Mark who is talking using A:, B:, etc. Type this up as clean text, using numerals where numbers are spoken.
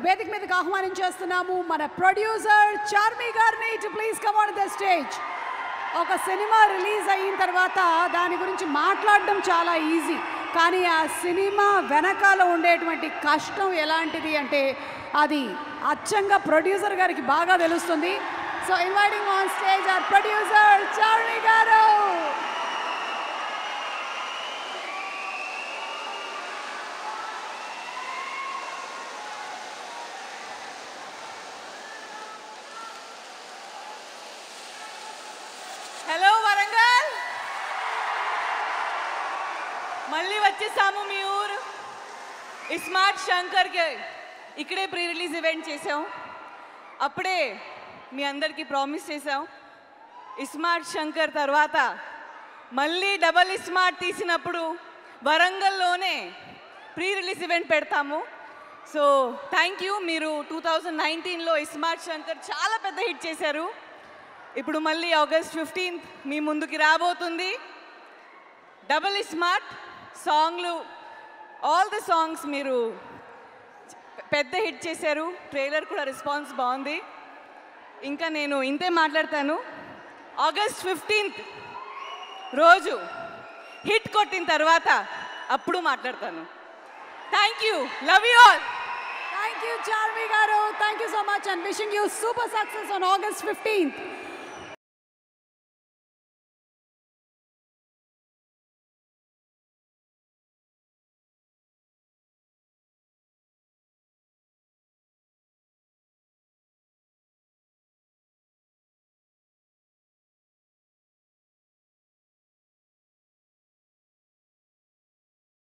A: వేదిక మీదకి ఆహ్వానించేస్తున్నాము మన ప్రొడ్యూసర్ చార్మి గారిని to please come on the stage. ఒక సినిమా రిలీజ్ అయిన తర్వాత దాని గురించి మాట్లాడడం చాలా ఈజీ, కానీ ఆ సినిమా వెనకాల ఉండేటువంటి కష్టం ఎలాంటిది అంటే అది అచ్చంగా ప్రొడ్యూసర్ గారికి బాగా తెలుస్తుంది. So inviting on stage our producer Charmi గారు.
B: హలో వరంగల్, మళ్ళీ వచ్చేసాము మీ ఊరు ఇస్మార్ట్ శంకర్కి. ఇక్కడే ప్రీ రిలీజ్ ఈవెంట్ చేసాం. అప్పుడే మీ అందరికీ ప్రామిస్ చేసాం, ఇస్మార్ట్ శంకర్ తర్వాత మళ్ళీ డబల్ ఇస్మార్ట్ తీసినప్పుడు వరంగల్లోనే ప్రీ రిలీజ్ ఈవెంట్ పెడతాము. So thank you. మీరు 2019లో ఇస్మార్ట్ శంకర్ చాలా పెద్ద హిట్ చేశారు. ఇప్పుడు మళ్ళీ ఆగస్ట్ 15th మీ ముందుకి రాబోతుంది డబల్ ఇస్మార్ట్. సాంగ్లు ఆల్ ద సాంగ్స్ మీరు పెద్ద హిట్ చేశారు. ట్రైలర్ కూడా రెస్పాన్స్ బాగుంది. ఇంకా నేను ఇంతే మాట్లాడతాను. ఆగస్ట్ 15th రోజు హిట్ కొట్టిన తర్వాత అప్పుడు మాట్లాడతాను. Thank you, love you all.
A: Thank you, Charmi garu. Thank you so much and wishing you super success on August 15th.